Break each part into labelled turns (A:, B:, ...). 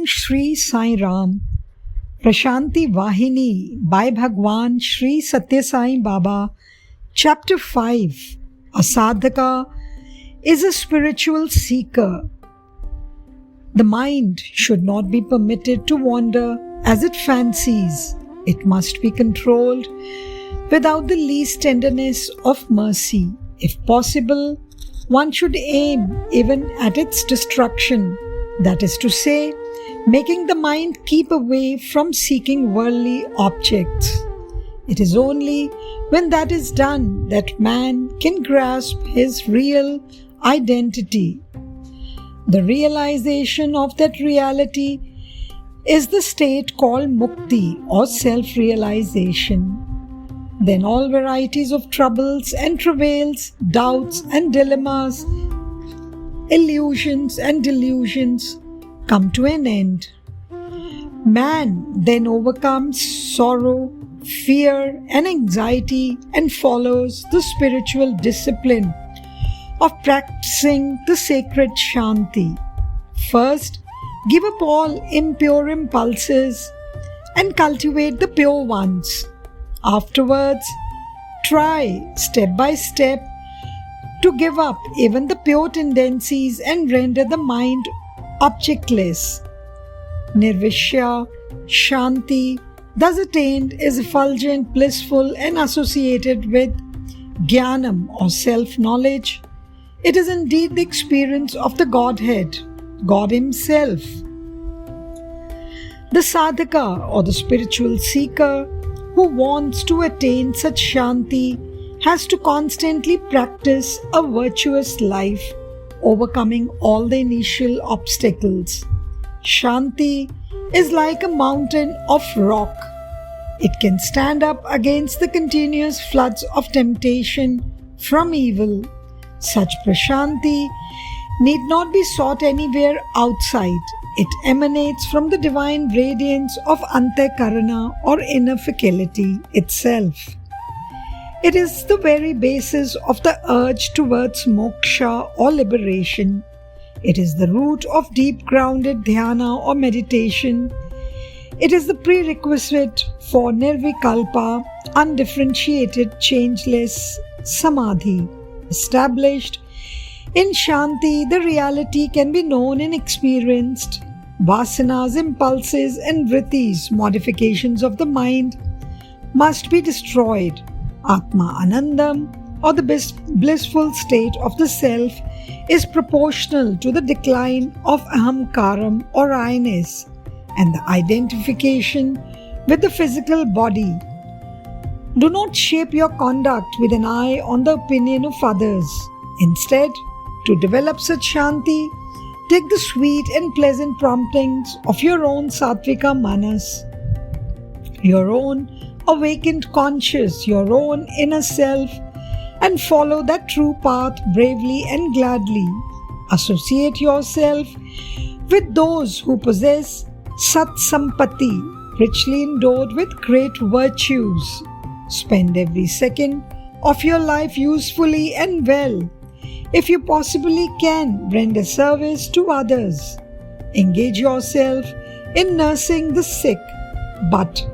A: Om Shri Sai Ram. Prashanti Vahini by Bhagwan Shri Satya Sai Baba. Chapter 5. A sadhaka is a spiritual seeker. The mind should not be permitted to wander as it fancies. It must be controlled without the least tenderness of mercy. If possible, one should aim even at its destruction. That is to say, making the mind keep away from seeking worldly objects. It is only when that is done that man can grasp his real identity. The realization of that reality is the state called mukti or self-realization. Then all varieties of troubles and travails, doubts and dilemmas, illusions and delusions come to an end. Man then overcomes sorrow, fear and anxiety and follows the spiritual discipline of practicing the sacred Shanti. First, give up all impure impulses and cultivate the pure ones. Afterwards, try step by step to give up even the pure tendencies and render the mind objectless. Nirvishya, Shanti, thus attained, is effulgent, blissful and associated with Jnanam or self-knowledge. It is indeed the experience of the Godhead, God Himself. The sadhaka or the spiritual seeker who wants to attain such Shanti has to constantly practice a virtuous life, overcoming all the initial obstacles. Shanti is like a mountain of rock. It can stand up against the continuous floods of temptation from evil. Such prashanti need not be sought anywhere outside. It emanates from the divine radiance of Antakarana or inner faculty itself. It is the very basis of the urge towards moksha or liberation. It is the root of deep-grounded dhyana or meditation. It is the prerequisite for nirvikalpa, undifferentiated, changeless samadhi. Established in Shanti, the reality can be known and experienced. Vasanas, impulses and vrittis, modifications of the mind, must be destroyed. Atma Anandam, or the blissful state of the self, is proportional to the decline of ahamkaram or I-ness and the identification with the physical body. Do not shape your conduct with an eye on the opinion of others. Instead, to develop such Shanti, take the sweet and pleasant promptings of your own Sattvika Manas, your own awakened conscious, your own inner self, and follow that true path bravely and gladly. Associate yourself with those who possess Sat Sampatti, richly endowed with great virtues. Spend every second of your life usefully and well. If you possibly can, render service to others. Engage yourself in nursing the sick. But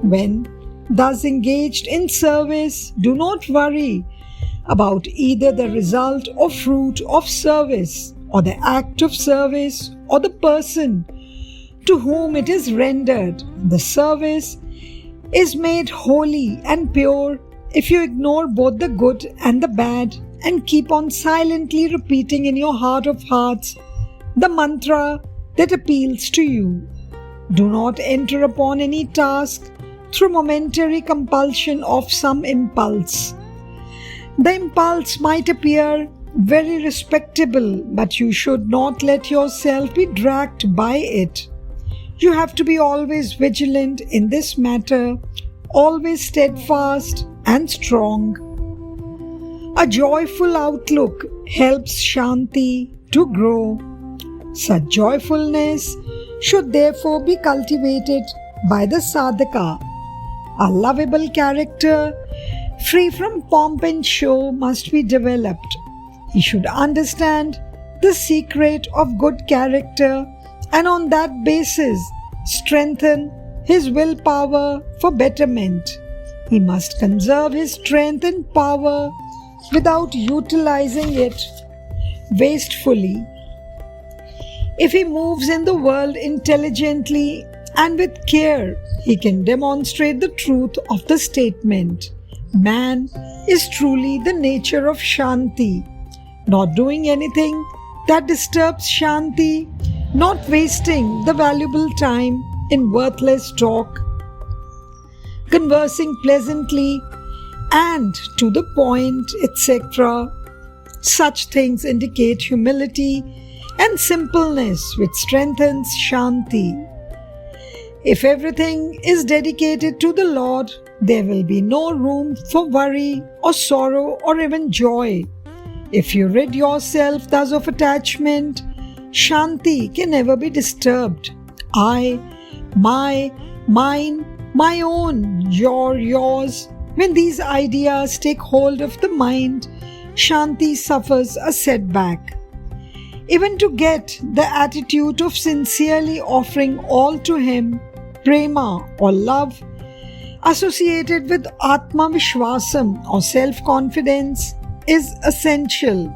A: when thus engaged in service, do not worry about either the result or fruit of service, or the act of service, or the person to whom it is rendered. The service is made holy and pure if you ignore both the good and the bad and keep on silently repeating in your heart of hearts the mantra that appeals to you. Do not enter upon any task through momentary compulsion of some impulse. The impulse might appear very respectable, but you should not let yourself be dragged by it. You have to be always vigilant in this matter, always steadfast and strong. A joyful outlook helps Shanti to grow. Such joyfulness should therefore be cultivated by the sadhaka. A lovable character, free from pomp and show, must be developed. He should understand the secret of good character and on that basis strengthen his willpower for betterment. He must conserve his strength and power without utilizing it wastefully. If he moves in the world intelligently and with care, he can demonstrate the truth of the statement, man is truly the nature of Shanti, not doing anything that disturbs Shanti, not wasting the valuable time in worthless talk, conversing pleasantly and to the point, etc. Such things indicate humility and simpleness which strengthens Shanti. If everything is dedicated to the Lord, there will be no room for worry or sorrow or even joy. If you rid yourself thus of attachment, Shanti can never be disturbed. I, my, mine, my own, yours. When these ideas take hold of the mind, Shanti suffers a setback. Even to get the attitude of sincerely offering all to him, prema or love, associated with Atma Vishwasam or self-confidence, is essential.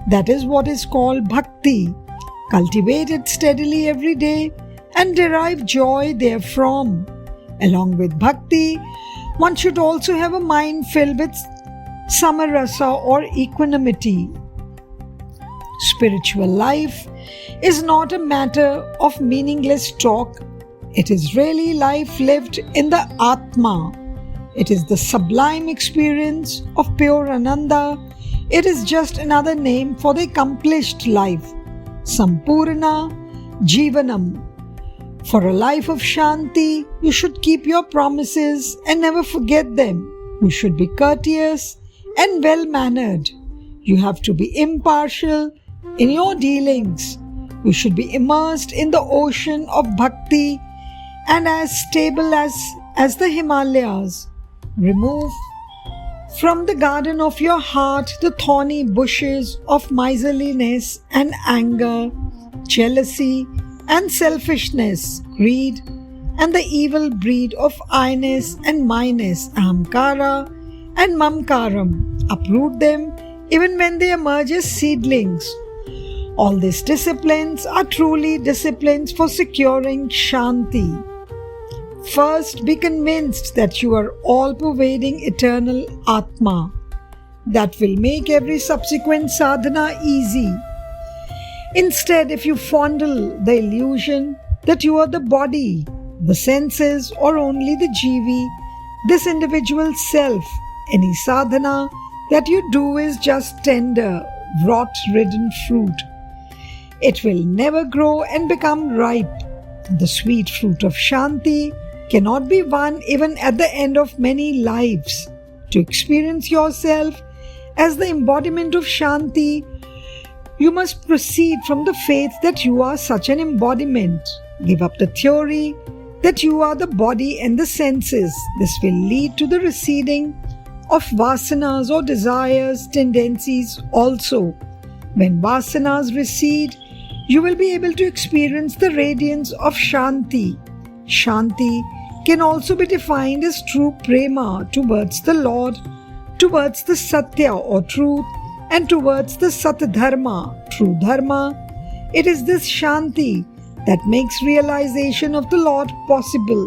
A: That is what is called bhakti. Cultivate it steadily every day and derive joy therefrom. Along with bhakti, one should also have a mind filled with samarasa or equanimity. Spiritual life is not a matter of meaningless talk. It is really life lived in the Atma. It is the sublime experience of pure Ananda. It is just another name for the accomplished life. Sampurna Jivanam. For a life of Shanti, you should keep your promises and never forget them. You should be courteous and well-mannered. You have to be impartial in your dealings. You should be immersed in the ocean of bhakti and as stable as the Himalayas. Remove from the garden of your heart the thorny bushes of miserliness and anger, jealousy and selfishness, greed, and the evil breed of I-ness and my-ness, ahamkara and mamkaram. Uproot them even when they emerge as seedlings. All these disciplines are truly disciplines for securing Shanti. First, be convinced that you are all-pervading eternal Atma. That will make every subsequent sadhana easy. Instead, if you fondle the illusion that you are the body, the senses, or only the jivi, this individual self, any sadhana that you do is just tender, rot-ridden fruit. It will never grow and become ripe. The sweet fruit of Shanti cannot be won even at the end of many lives. To experience yourself as the embodiment of Shanti, you must proceed from the faith that you are such an embodiment. Give up the theory that you are the body and the senses. This will lead to the receding of vasanas or desires, tendencies also. When vasanas recede, you will be able to experience the radiance of Shanti. Shanti can also be defined as true prema towards the Lord, towards the Satya or truth, and towards the Satdharma, true Dharma. It is this Shanti that makes realization of the Lord possible.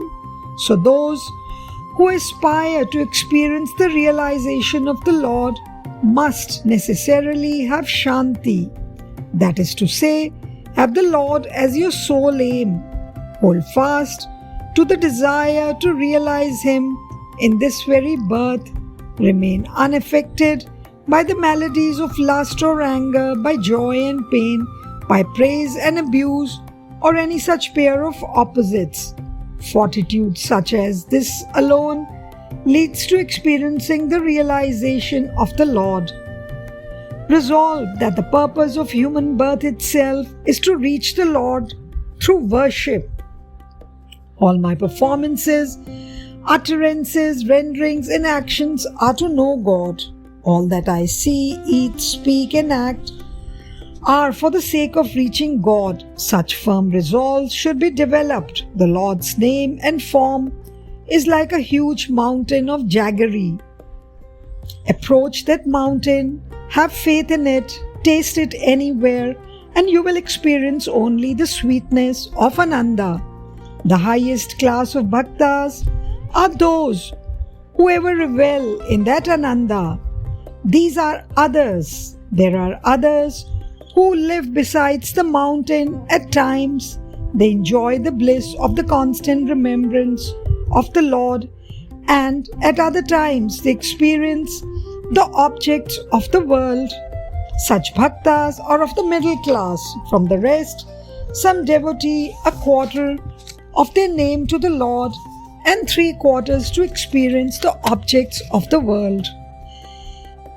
A: So those who aspire to experience the realization of the Lord must necessarily have Shanti. That is to say, have the Lord as your sole aim. Hold fast to the desire to realize Him in this very birth. Remain unaffected by the maladies of lust or anger, by joy and pain, by praise and abuse, or any such pair of opposites. Fortitude such as this alone leads to experiencing the realization of the Lord. Resolve that the purpose of human birth itself is to reach the Lord through worship. All my performances, utterances, renderings, and actions are to know God. All that I see, eat, speak, and act are for the sake of reaching God. Such firm resolves should be developed. The Lord's name and form is like a huge mountain of jaggery. Approach that mountain, have faith in it, taste it anywhere, and you will experience only the sweetness of Ananda. The highest class of bhaktas are those who ever revel in that Ananda. These are others. There are others who live besides the mountain at times. They enjoy the bliss of the constant remembrance of the Lord, and at other times they experience the objects of the world. Such bhaktas are of the middle class. From the rest, some devotee a quarter of their name to the Lord and 3/4 to experience the objects of the world.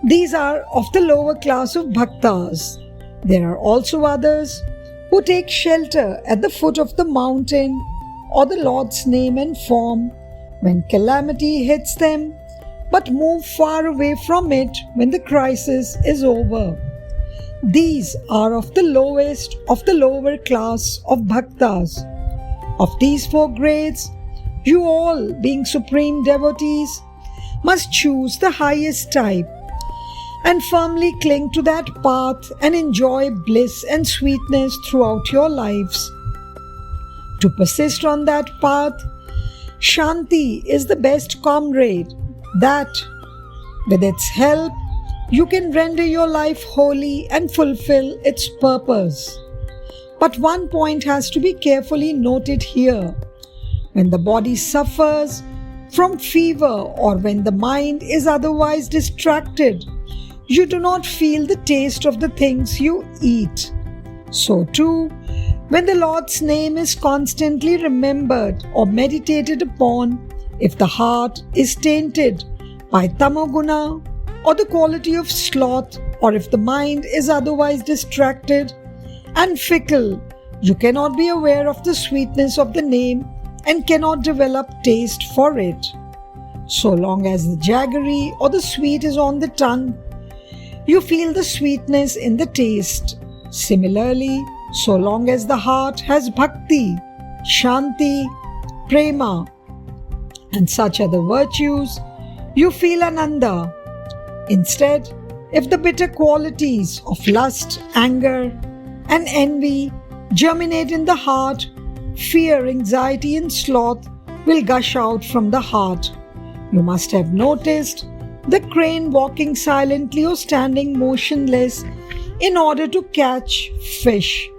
A: These are of the lower class of bhaktas. There are also others who take shelter at the foot of the mountain or the Lord's name and form when calamity hits them, but move far away from it when the crisis is over. These are of the lowest of the lower class of bhaktas. Of these 4 grades, you all, being supreme devotees, must choose the highest type and firmly cling to that path and enjoy bliss and sweetness throughout your lives. To persist on that path, Shanti is the best comrade that, with its help, you can render your life holy and fulfill its purpose. But one point has to be carefully noted here. When the body suffers from fever or when the mind is otherwise distracted, you do not feel the taste of the things you eat. So too, when the Lord's name is constantly remembered or meditated upon, if the heart is tainted by tamoguna or the quality of sloth, or if the mind is otherwise distracted and fickle, you cannot be aware of the sweetness of the name and cannot develop taste for it. So long as the jaggery or the sweet is on the tongue, you feel the sweetness in the taste. Similarly, so long as the heart has bhakti, shanti, prema, and such other virtues, you feel ananda. Instead, if the bitter qualities of lust, anger, and envy germinate in the heart, fear, anxiety, and sloth will gush out from the heart. You must have noticed the crane walking silently or standing motionless in order to catch fish.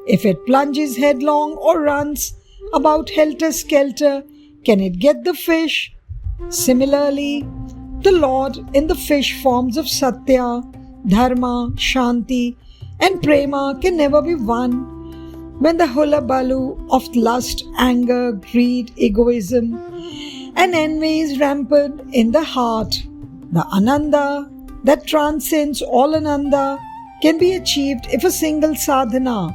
A: If it plunges headlong or runs about helter-skelter, can it get the fish? Similarly, the Lord in the fish forms of Satya, Dharma, Shanti, and Prema can never be won when the hullabaloo of lust, anger, greed, egoism, and envy is rampant in the heart. The Ananda that transcends all Ananda can be achieved if a single sadhana,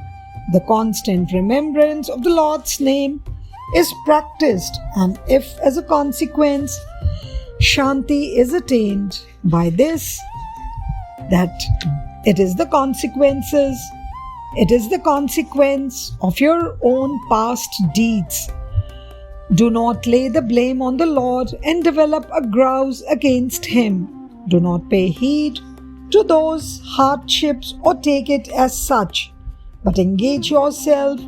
A: the constant remembrance of the Lord's name, is practiced, and if as a consequence Shanti is attained. By this, that it is the consequence of your own past deeds. Do not lay the blame on the Lord and develop a grouse against Him. Do not pay heed to those hardships or take it as such, but engage yourself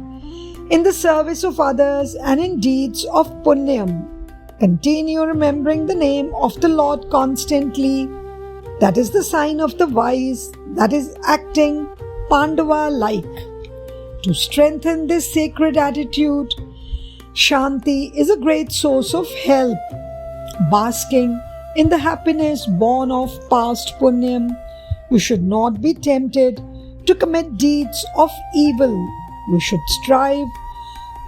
A: in the service of others and in deeds of punyam. Continue remembering the name of the Lord constantly. That is the sign of the wise, that is acting Pandava-like. To strengthen this sacred attitude, Shanti is a great source of help. Basking in the happiness born of past punyam, you should not be tempted to commit deeds of evil. You should strive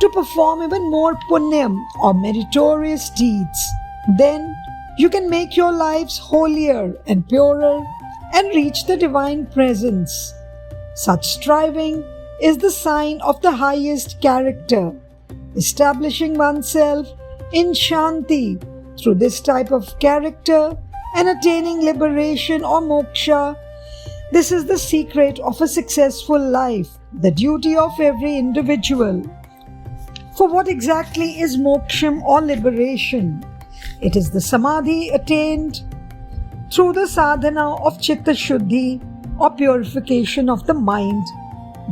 A: to perform even more punyam or meritorious deeds. Then you can make your lives holier and purer and reach the divine presence. Such striving is the sign of the highest character. Establishing oneself in Shanti through this type of character and attaining liberation or moksha This is the secret of a successful life, the duty of every individual. For what exactly is moksham or liberation? It is the samadhi attained through the sadhana of chitta shuddhi or purification of the mind,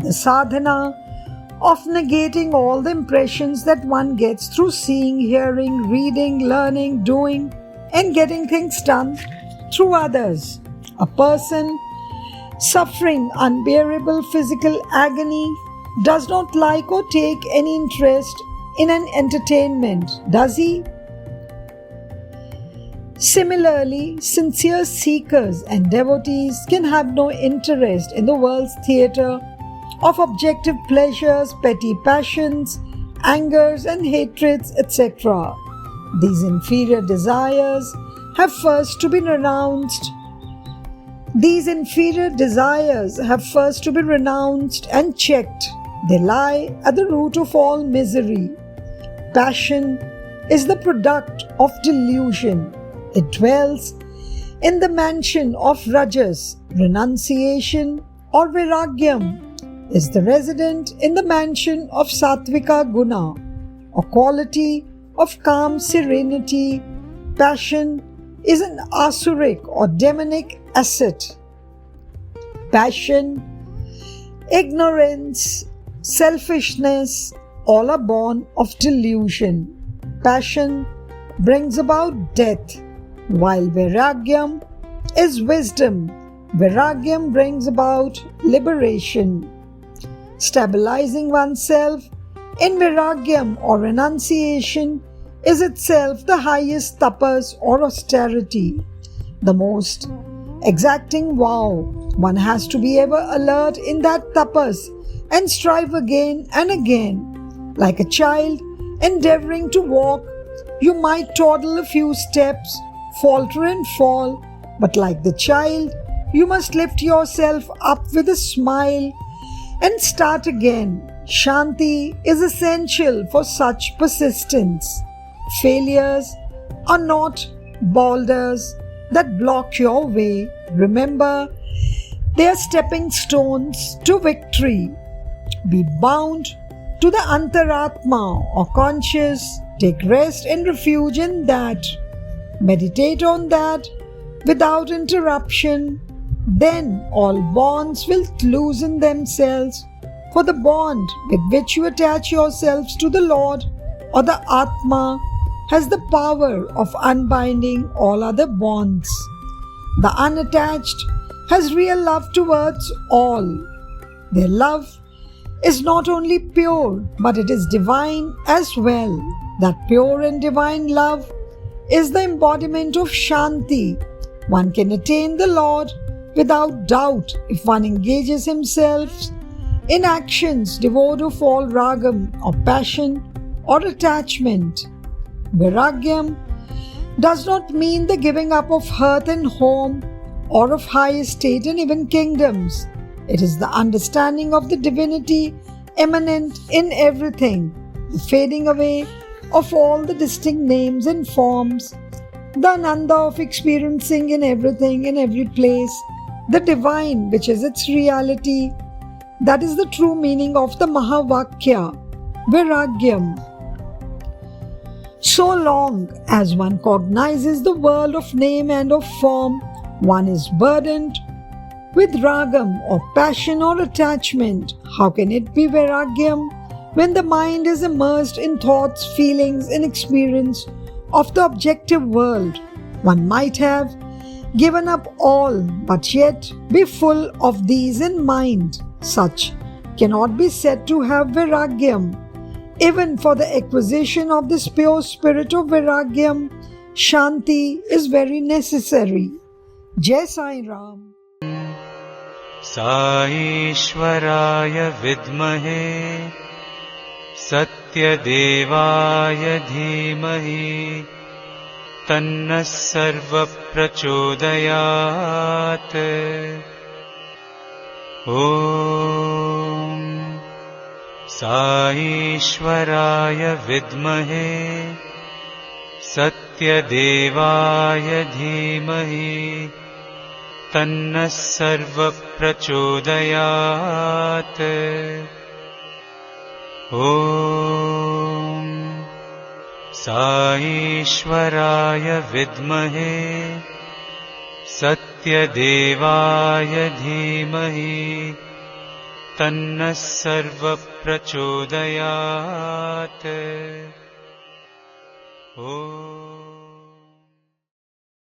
A: the sadhana of negating all the impressions that one gets through seeing, hearing, reading, learning, doing, and getting things done through others. A person suffering unbearable physical agony does not like or take any interest in an entertainment, does he? Similarly, sincere seekers and devotees can have no interest in the world's theatre of objective pleasures, petty passions, angers and hatreds, etc. These inferior desires have first to be renounced. And checked. They lie at the root of all misery. Passion is the product of delusion. It dwells in the mansion of Rajas. Renunciation or Viragyam is the resident in the mansion of Sattvika Guna, a quality of calm serenity. Passion is an asuric or demonic asset. Passion, ignorance, selfishness, all are born of delusion. Passion brings about death, while Vairagyam is wisdom. Vairagyam brings about liberation. Stabilizing oneself in Vairagyam or renunciation is itself the highest tapas or austerity, the most exacting vow. One has to be ever alert in that tapas and strive again and again. Like a child endeavoring to walk, you might toddle a few steps, falter and fall, but like the child, you must lift yourself up with a smile and start again. Shanti is essential for such persistence. Failures are not boulders that block your way. Remember, they are stepping stones to victory. Be bound to the Antaratma or conscious. Take rest and refuge in that. Meditate on that without interruption. Then all bonds will loosen themselves, for the bond with which you attach yourselves to the Lord or the Atma has the power of unbinding all other bonds. The unattached has real love towards all. Their love is not only pure, but it is divine as well. That pure and divine love is the embodiment of Shanti. One can attain the Lord without doubt if one engages himself in actions devoid of all ragam or passion or attachment. Vairagyam does not mean the giving up of hearth and home or of high estate and even kingdoms. It is the understanding of the divinity immanent in everything, the fading away of all the distinct names and forms, the ananda of experiencing in everything, in every place, the divine which is its reality. That is the true meaning of the Mahavakya, Vairagyam. So long as one cognizes the world of name and of form, one is burdened with ragam or passion or attachment. How can it be Vairagyam when the mind is immersed in thoughts, feelings, and experience of the objective world? One might have given up all, but yet be full of these in mind. Such cannot be said to have Vairagyam. Even for the acquisition of this pure spirit of Vairagyam, Shanti is very necessary. Jai Sai Ram.
B: Saishwaraya vidmahe Satyadevaya dhimahi Tanna sarva prachodayat. Om Saishwaraya vidmahe Satyadevaya dhimahi तन्नः सर्वप्रचोदयात्। ॐ साईश्वराय विद्महे सत्यदेवाय धीमहि तन्नः सर्वप्रचोदयात्। ॐ